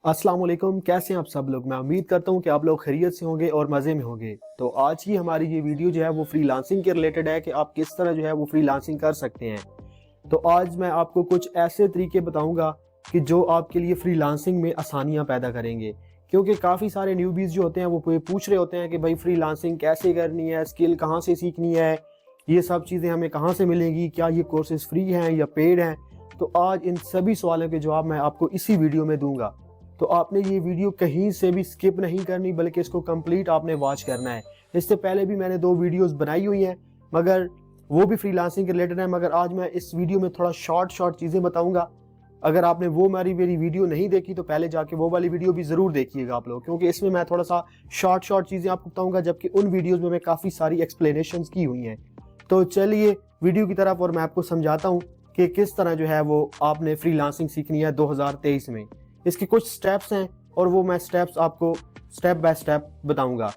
अस्सलाम वालेकुम, कैसे हैं आप सब लोग। मैं उम्मीद करता हूं कि आप लोग खैरियत से होंगे और मज़े में होंगे। तो आज की हमारी ये वीडियो जो है वो फ्रीलांसिंग के रिलेटेड है कि आप किस तरह जो है वो फ्रीलांसिंग कर सकते हैं। तो आज मैं आपको कुछ ऐसे तरीके बताऊंगा कि जो आपके लिए फ्रीलांसिंग में आसानियां पैदा करेंगे। क्योंकि काफ़ी सारे न्यूबीज़ जो होते हैं वो पूछ रहे होते हैं कि भाई फ्रीलांसिंग कैसे करनी है, स्किल कहाँ से सीखनी है, ये सब चीज़ें हमें कहाँ से मिलेंगी, क्या ये कोर्सेज फ्री हैं या पेड हैं। तो आज इन सभी सवालों के जवाब मैं आपको इसी वीडियो में दूंगा। तो आपने ये वीडियो कहीं से भी स्किप नहीं करनी, बल्कि इसको कंप्लीट आपने वॉच करना है। इससे पहले भी मैंने 2 वीडियोस बनाई हुई हैं, मगर वो भी फ्रीलांसिंग के रिलेटेड है। मगर आज मैं इस वीडियो में थोड़ा शॉर्ट चीज़ें बताऊंगा। अगर आपने वो मेरी वीडियो नहीं देखी तो पहले जाके वो वाली वीडियो भी ज़रूर देखिएगा आप लोग, क्योंकि इसमें मैं थोड़ा सा शॉर्ट चीज़ें आपको बताऊंगा, जबकि उन वीडियोज़ में मैं काफ़ी सारी एक्सप्लेनेशंस की हुई हैं। तो चलिए वीडियो की तरफ, और मैं आपको समझाता हूँ कि किस तरह जो है वो आपने फ्रीलांसिंग सीखनी है 2023 में। इसके कुछ स्टेप्स हैं और वो मैं स्टेप्स आपको स्टेप बाय स्टेप बताऊंगा।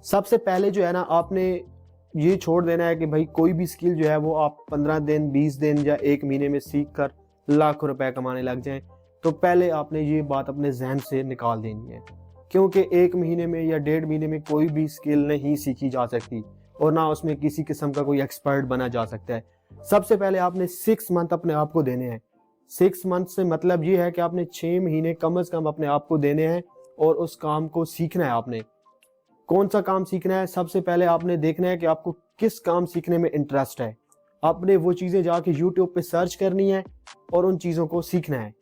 सबसे पहले जो है ना, आपने ये छोड़ देना है कि भाई कोई भी स्किल जो है वो आप 15 दिन 20 दिन या 1 महीने में सीख कर लाखों रुपए कमाने लग जाएं। तो पहले आपने ये बात अपने जहन से निकाल देनी है, क्योंकि 1 महीने में या 1.5 महीने में कोई भी स्किल नहीं सीखी जा सकती और ना उसमें किसी किस्म का कोई एक्सपर्ट बना जा सकता है। सबसे पहले आपने 6 मंथ अपने आप को देने हैं। 6 मंथ से मतलब ये है कि आपने 6 महीने कम से कम अपने आप को देने हैं और उस काम को सीखना है। आपने कौन सा काम सीखना है, सबसे पहले आपने देखना है कि आपको किस काम सीखने में इंटरेस्ट है। आपने वो चीज़ें जाके यूट्यूब पे सर्च करनी है और उन चीज़ों को सीखना है।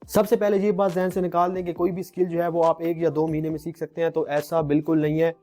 सबसे पहले ये बात ज़हन से निकाल दें कि कोई भी स्किल जो है वो आप 1 या 2 महीने में सीख सकते हैं, तो ऐसा बिल्कुल नहीं है।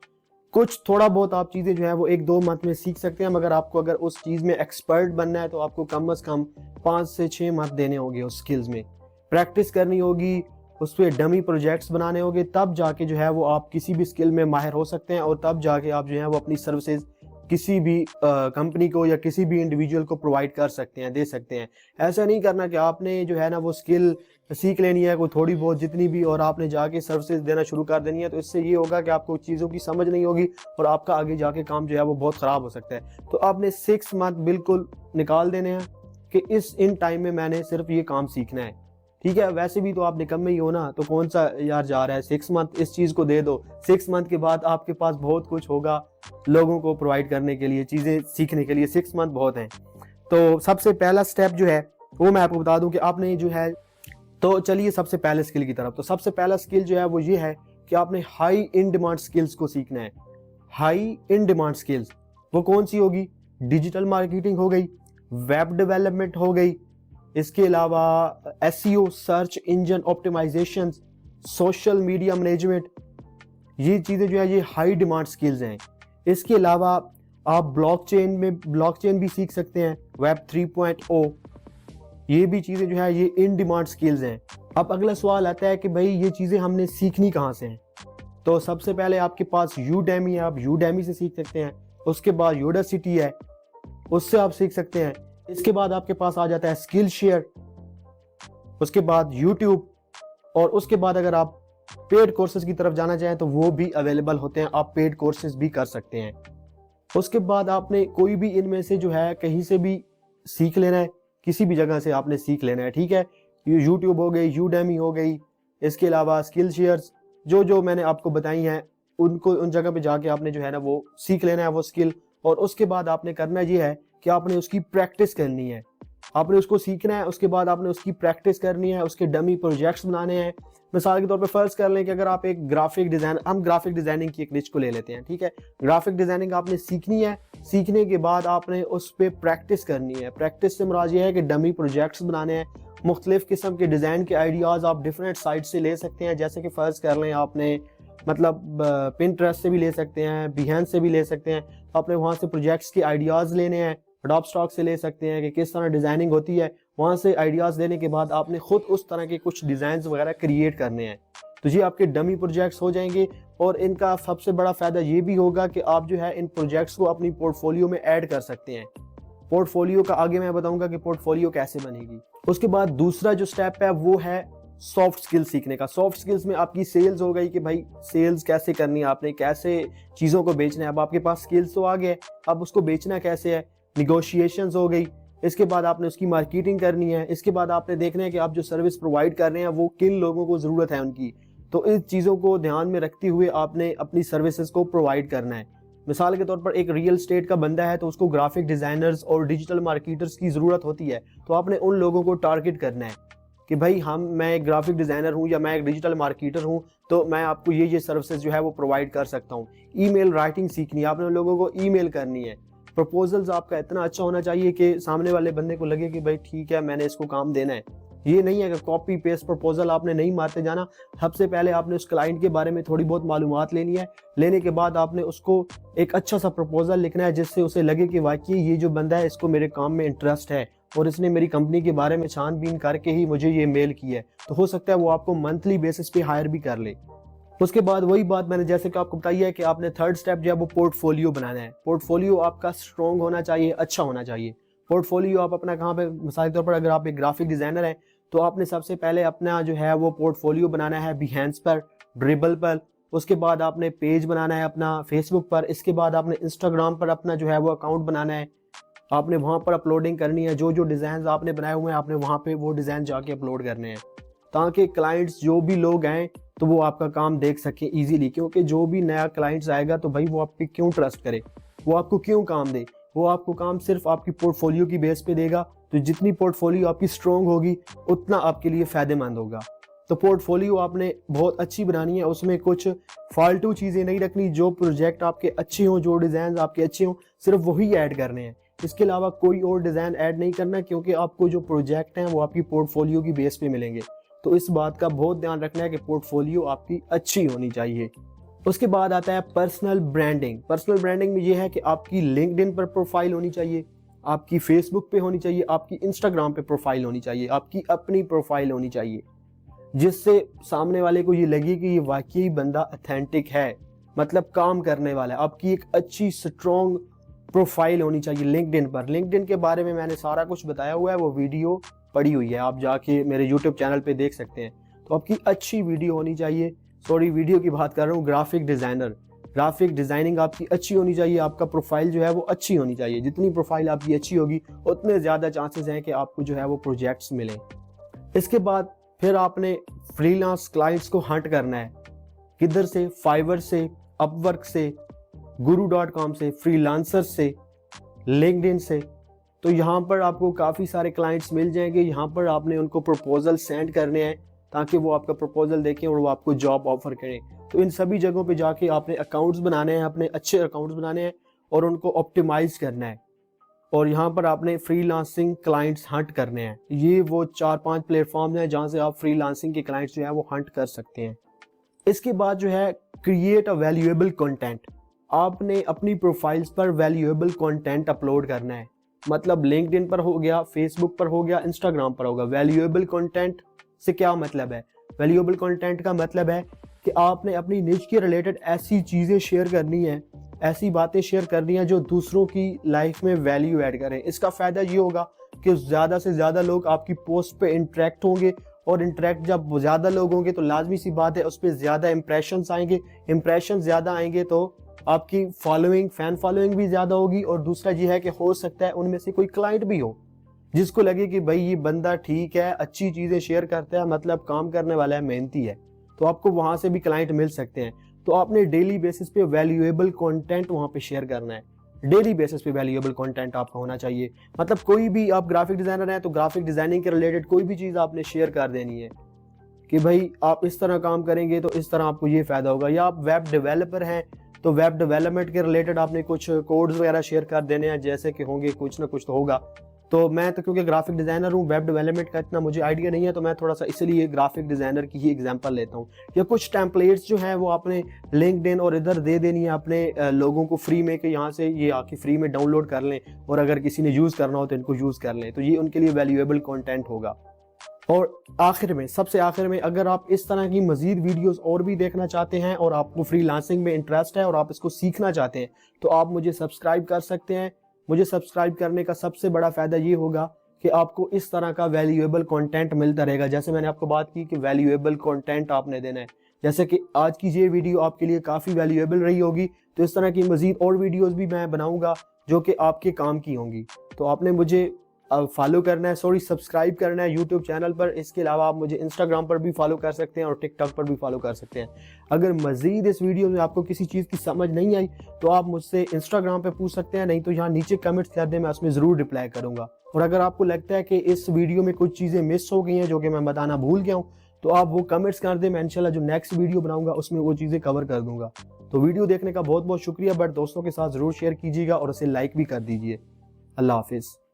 कुछ थोड़ा बहुत आप चीज़ें जो है वो 1-2 मंथ में सीख सकते हैं, मगर आपको अगर उस चीज़ में एक्सपर्ट बनना है तो आपको कम से कम 5 से 6 मंथ देने होंगे। उस स्किल्स में प्रैक्टिस करनी होगी, उस पर डमी प्रोजेक्ट्स बनाने होंगे, तब जाके जो है वो आप किसी भी स्किल में माहिर हो सकते हैं और तब जाके आप जो है वो अपनी सर्विसेज किसी भी कंपनी को या किसी भी इंडिविजुअल को प्रोवाइड कर सकते हैं, दे सकते हैं। ऐसा नहीं करना कि आपने जो है ना वो स्किल सीख लेनी है कोई थोड़ी बहुत जितनी भी, और आपने जाके सर्विसेज देना शुरू कर देनी है। तो इससे ये होगा कि आपको चीज़ों की समझ नहीं होगी और आपका आगे जाके काम जो है वो बहुत ख़राब हो सकता है। तो आपने 6 मंथ बिल्कुल निकाल देने हैं कि इन टाइम में मैंने सिर्फ ये काम सीखना है। ठीक है, वैसे भी तो आप निकम्मे ही हो ना, तो कौन सा यार जा रहा है। 6 मंथ इस चीज़ को दे दो, 6 मंथ के बाद आपके पास बहुत कुछ होगा लोगों को प्रोवाइड करने के लिए, चीज़ें सीखने के लिए 6 मंथ बहुत हैं। तो सबसे पहला स्टेप जो है वो मैं आपको बता दूं कि आपने जो है, तो चलिए सबसे पहले स्किल की तरफ। तो सबसे पहला स्किल जो है वो ये है कि आपने हाई इन डिमांड स्किल्स को सीखना है। हाई इन डिमांड स्किल्स वो कौन सी होगी? डिजिटल मार्केटिंग हो गई, वेब डेवलपमेंट हो गई, इसके अलावा SEO, search engine optimisation, social media management, ये चीज़ें जो है ये हाई डिमांड स्किल्स हैं। इसके अलावा आप ब्लॉकचेन भी सीख सकते हैं, वेब 3.0, ये भी चीज़ें जो है ये इन डिमांड स्किल्स हैं। अब अगला सवाल आता है कि भाई ये चीज़ें हमने सीखनी कहाँ से हैं। तो सबसे पहले आपके पास यूडेमी है, आप यूडेमी से सीख सकते हैं। उसके बाद यूडासिटी है, उससे आप सीख सकते हैं। इसके बाद आपके पास आ जाता है स्किल शेयर, उसके बाद यूट्यूब, और उसके बाद अगर आप पेड कोर्सेज की तरफ जाना चाहें तो वो भी अवेलेबल होते हैं, आप पेड कोर्सेज भी कर सकते हैं। उसके बाद आपने कोई भी इनमें से जो है कहीं से भी सीख लेना है, किसी भी जगह से आपने सीख लेना है। ठीक है, यूट्यूब हो गई, यूडेमी हो गई, इसके अलावा स्किल शेयर्स, जो मैंने आपको बताई हैं उनको उन जगह पे जाके आपने जो है ना वो सीख लेना है वो स्किल। और उसके बाद आपने करना ये है कि आपने उसकी प्रैक्टिस करनी है। आपने उसको सीखना है, उसके बाद आपने उसकी प्रैक्टिस करनी है, उसके डमी प्रोजेक्ट्स बनाने हैं। मिसाल के तौर पे फर्ज कर लें कि अगर आप एक ग्राफिक डिजाइन, हम ग्राफिक डिजाइनिंग की एक निच को ले लेते हैं। ठीक है, ग्राफिक डिजाइनिंग आपने सीखनी है, सीखने के बाद आपने उस पर प्रैक्टिस करनी है। प्रैक्टिस से मुराद ये है कि डमी प्रोजेक्ट्स बनाने हैं, मुख्तलिफ किस्म के डिज़ाइन के आइडियाज़ आप डिफरेंट साइट से ले सकते हैं। जैसे कि फ़र्ज़ कर लें आपने मतलब पिंटरेस्ट से भी ले सकते हैं, बिहेंस से भी ले सकते हैं। तो आपने वहाँ से प्रोजेक्ट्स के आइडियाज़ लेने हैं, अडोब स्टॉक से ले सकते हैं कि किस तरह डिज़ाइनिंग होती है। वहाँ से आइडियाज़ लेने के बाद आपने खुद उस तरह के कुछ डिज़ाइन वगैरह क्रिएट करने हैं। तो ये आपके डमी प्रोजेक्ट्स हो जाएंगे। और इनका सबसे बड़ा फ़ायदा ये भी होगा कि आप जो है इन प्रोजेक्ट्स को अपनी पोर्टफोलियो में ऐड कर सकते हैं। पोर्टफोलियो का आगे मैं बताऊंगा कि पोर्टफोलियो कैसे बनेगी। उसके बाद दूसरा जो स्टेप है वो है सॉफ्ट स्किल्स सीखने का। सॉफ्ट स्किल्स में आपकी सेल्स हो गई कि भाई सेल्स कैसे करनी है, आपने कैसे चीज़ों को बेचना है। अब आपके पास स्किल्स तो आ गए, अब उसको बेचना कैसे है। निगोशिएशंस हो गई, इसके बाद आपने उसकी मार्केटिंग करनी है, इसके बाद आपने देखना है कि आप जो सर्विस प्रोवाइड कर रहे हैं वो किन लोगों को ज़रूरत है उनकी। तो इस चीज़ों को ध्यान में रखते हुए आपने अपनी सर्विसेज को प्रोवाइड करना है। मिसाल के तौर पर एक रियल एस्टेट का बंदा है तो उसको ग्राफिक डिज़ाइनर्स और डिजिटल मार्केटर्स की ज़रूरत होती है, तो आपने उन लोगों को टारगेट करना है कि भाई मैं एक ग्राफिक डिज़ाइनर हूँ या मैं एक डिजिटल मार्केटर हूँ, तो मैं आपको ये सर्विसेज जो है वो प्रोवाइड कर सकता हूँ। ईमेल राइटिंग सीखनी है, आपने उन लोगों को ईमेल करनी है। प्रपोजल्स आपका इतना अच्छा होना चाहिए कि सामने वाले बंदे को लगे कि भाई ठीक है, मैंने इसको काम देना है। ये नहीं है कि कॉपी पेस्ट प्रपोजल आपने नहीं मारते जाना। सबसे पहले आपने उस क्लाइंट के बारे में थोड़ी बहुत मालूमात लेनी है। लेने के बाद आपने उसको एक अच्छा सा प्रपोजल लिखना है जिससे उसे लगे कि वाकई ये जो बंदा है इसको मेरे काम में इंटरेस्ट है और इसने मेरी कंपनी के बारे में छानबीन करके ही मुझे ये मेल की है। तो हो सकता है वो आपको मंथली बेसिस पे हायर भी कर ले। उसके बाद वही बात मैंने जैसे कि आपको बताई है कि आपने थर्ड स्टेप जो है वो पोर्टफोलियो बनाना है। पोर्टफोलियो आपका स्ट्रॉन्ग होना चाहिए, अच्छा होना चाहिए। पोर्टफोलियो आप अपना कहाँ पे, मिसाल के तौर पर अगर आप एक ग्राफिक डिजाइनर हैं तो आपने सबसे पहले अपना जो है वो पोर्टफोलियो बनाना है बिहेंस पर, ड्रिबल पर। उसके बाद आपने पेज बनाना है अपना फेसबुक पर। इसके बाद आपने इंस्टाग्राम पर अपना जो है वो अकाउंट बनाना है। आपने वहाँ पर अपलोडिंग करनी है, जो जो डिज़ाइन आपने बनाए हुए हैं आपने वहाँ पे वो डिज़ाइन जाके अपलोड करने हैं, ताकि क्लाइंट्स जो भी लोग आए तो वो आपका काम देख सके इजीली। क्योंकि जो भी नया क्लाइंट्स आएगा तो भाई वो आप पे क्यों ट्रस्ट करे, वो आपको क्यों काम दे, वो आपको काम सिर्फ आपकी पोर्टफोलियो की बेस पे देगा। तो जितनी पोर्टफोलियो आपकी स्ट्रॉन्ग होगी उतना आपके लिए फ़ायदेमंद होगा। तो पोर्टफोलियो आपने बहुत अच्छी बनानी है, उसमें कुछ फालतू चीज़ें नहीं रखनी। जो प्रोजेक्ट आपके अच्छे हों, जो डिज़ाइन आपके अच्छे हों, सिर्फ वही ऐड करने हैं। इसके अलावा कोई और डिज़ाइन ऐड नहीं करना, क्योंकि आपको जो प्रोजेक्ट हैं वो आपकी पोर्टफोलियो की बेस पे मिलेंगे। तो इस बात का बहुत ध्यान रखना है कि पोर्टफोलियो आपकी अच्छी होनी चाहिए। उसके बाद आता है पर्सनल ब्रांडिंग। पर्सनल ब्रांडिंग में ये है कि आपकी लिंक्डइन पर प्रोफाइल होनी चाहिए, आपकी फेसबुक पे होनी चाहिए, आपकी इंस्टाग्राम पे प्रोफाइल होनी चाहिए, आपकी अपनी प्रोफाइल होनी चाहिए, जिससे सामने वाले को ये लगे कि ये वाकई बंदा ऑथेंटिक है, मतलब काम करने वाला है। आपकी एक अच्छी स्ट्रॉन्ग प्रोफाइल होनी चाहिए लिंक्डइन पर। लिंक्डइन के बारे में मैंने सारा कुछ बताया हुआ है, वो वीडियो पड़ी हुई है, आप जाके मेरे यूट्यूब चैनल पे देख सकते हैं। तो आपकी अच्छी वीडियो होनी चाहिए, सॉरी वीडियो की बात कर रहा हूँ, ग्राफिक डिज़ाइनर, ग्राफिक डिज़ाइनिंग आपकी अच्छी होनी चाहिए। आपका प्रोफाइल जो है वो अच्छी होनी चाहिए। जितनी प्रोफाइल आपकी अच्छी होगी उतने ज़्यादा चांसेस हैं कि आपको जो है वो प्रोजेक्ट्स मिलें। इसके बाद फिर आपने फ्रीलांस क्लाइंट्स को हंट करना है। किधर से? फाइवर से, अपवर्क से, guru.com से, फ्रीलांसर से, लिंक्डइन से। तो यहाँ पर आपको काफ़ी सारे क्लाइंट्स मिल जाएंगे। यहाँ पर आपने उनको प्रपोजल सेंड करने हैं ताकि वो आपका प्रपोजल देखें और वो आपको जॉब ऑफर करें। तो इन सभी जगहों पे जाके आपने अकाउंट्स बनाने हैं, अपने अच्छे अकाउंट्स बनाने हैं और उनको ऑप्टिमाइज करना है। और यहाँ पर आपने फ्रीलांसिंग क्लाइंट्स हंट करने हैं। ये वो 4-5 प्लेटफॉर्म हैं जहाँ से आप फ्रीलांसिंग के क्लाइंट्स जो है वो हंट कर सकते हैं। इसके बाद जो है क्रिएट अ वैल्यूएबल कंटेंट। आपने अपनी प्रोफाइल्स पर वैल्यूएबल कंटेंट अपलोड करना है। मतलब लिंक्डइन पर हो गया, फेसबुक पर हो गया, इंस्टाग्राम पर होगा। वैल्यूएबल कंटेंट से क्या मतलब है? वैल्यूएबल कंटेंट का मतलब है कि आपने अपनी निच के रिलेटेड ऐसी चीज़ें शेयर करनी है, ऐसी बातें शेयर करनी है जो दूसरों की लाइफ में वैल्यू ऐड करें। इसका फ़ायदा ये होगा कि ज़्यादा से ज़्यादा लोग आपकी पोस्ट पे इंटरेक्ट होंगे, और इंटरेक्ट जब ज़्यादा लोग होंगे तो लाजमी सी बात है उस पर ज़्यादा इंप्रेशंस आएंगे। इंप्रेशन ज़्यादा आएंगे तो आपकी फॉलोइंग, फैन फॉलोइंग भी ज़्यादा होगी। और दूसरा ये है कि हो सकता है उनमें से कोई क्लाइंट भी हो जिसको लगे कि भाई ये बंदा ठीक है, अच्छी चीज़ें शेयर करता है, मतलब काम करने वाला है, मेहनती है, तो आपको वहाँ से भी क्लाइंट मिल सकते हैं। तो आपने डेली बेसिस पे वैल्यूएबल कंटेंट वहाँ पे शेयर करना है। डेली बेसिस पे वैल्यूएबल कंटेंट आपका होना चाहिए। मतलब कोई भी, आप ग्राफिक डिज़ाइनर हैं तो ग्राफिक डिज़ाइनिंग के रिलेटेड कोई भी चीज़ आपने शेयर कर देनी है कि भाई आप इस तरह काम करेंगे तो इस तरह आपको ये फ़ायदा होगा। या आप वेब डेवलपर हैं तो वेब डेवलपमेंट के रिलेटेड आपने कुछ कोड्स वगैरह शेयर कर देने हैं, जैसे कि होंगे कुछ ना कुछ तो होगा। तो मैं तो क्योंकि ग्राफिक डिज़ाइनर हूँ, वेब डेवलपमेंट का इतना मुझे आइडिया नहीं है, तो मैं थोड़ा सा इसलिए ग्राफिक डिज़ाइनर की ही एग्जांपल लेता हूँ। या कुछ टेम्पलेट्स जो हैं वो आपने लिंक्डइन और इधर दे देनी है अपने लोगों को फ्री में, कि यहाँ से ये आके फ्री में डाउनलोड कर लें और अगर किसी ने यूज़ करना हो तो इनको यूज़ कर लें। तो ये उनके लिए वैल्यूएबल कंटेंट होगा। और आखिर में, सबसे आखिर में, अगर आप इस तरह की मज़ीद वीडियोस और भी देखना चाहते हैं और आपको फ्रीलांसिंग में इंटरेस्ट है और आप इसको सीखना चाहते हैं तो आप मुझे सब्सक्राइब कर सकते हैं। मुझे सब्सक्राइब करने का सबसे बड़ा फ़ायदा ये होगा कि आपको इस तरह का वैल्यूएबल कंटेंट मिलता रहेगा। जैसे मैंने आपको बात की कि वैल्यूएबल कंटेंट आपने देना है, जैसे कि आज की ये वीडियो आपके लिए काफ़ी वैल्यूएबल रही होगी, तो इस तरह की मज़ीद और वीडियोज़ भी मैं बनाऊँगा जो कि आपके काम की होंगी। तो आपने मुझे फॉलो करना है, सब्सक्राइब करना है यूट्यूब चैनल पर। इसके अलावा आप मुझे इंस्टाग्राम पर भी फॉलो कर सकते हैं और टिकटॉक पर भी फॉलो कर सकते हैं। अगर मज़ीद इस वीडियो में आपको किसी चीज़ की समझ नहीं आई तो आप मुझसे इंस्टाग्राम पे पूछ सकते हैं, नहीं तो यहाँ नीचे कमेंट्स कर दें, मैं उसमें ज़रूर रिप्लाई करूँगा। और अगर आपको लगता है कि इस वीडियो में कुछ चीज़ें मिस हो गई हैं जो कि मैं बताना भूल गया हूँ, तो आप वो कमेंट्स कर दें, मैं इंशाल्लाह जो नेक्स्ट वीडियो बनाऊंगा उसमें वो चीज़ें कवर कर दूंगा। तो वीडियो देखने का बहुत बहुत शुक्रिया, बट दोस्तों के साथ ज़रूर शेयर कीजिएगा और उसे लाइक भी कर दीजिए। अल्लाह हाफिज़।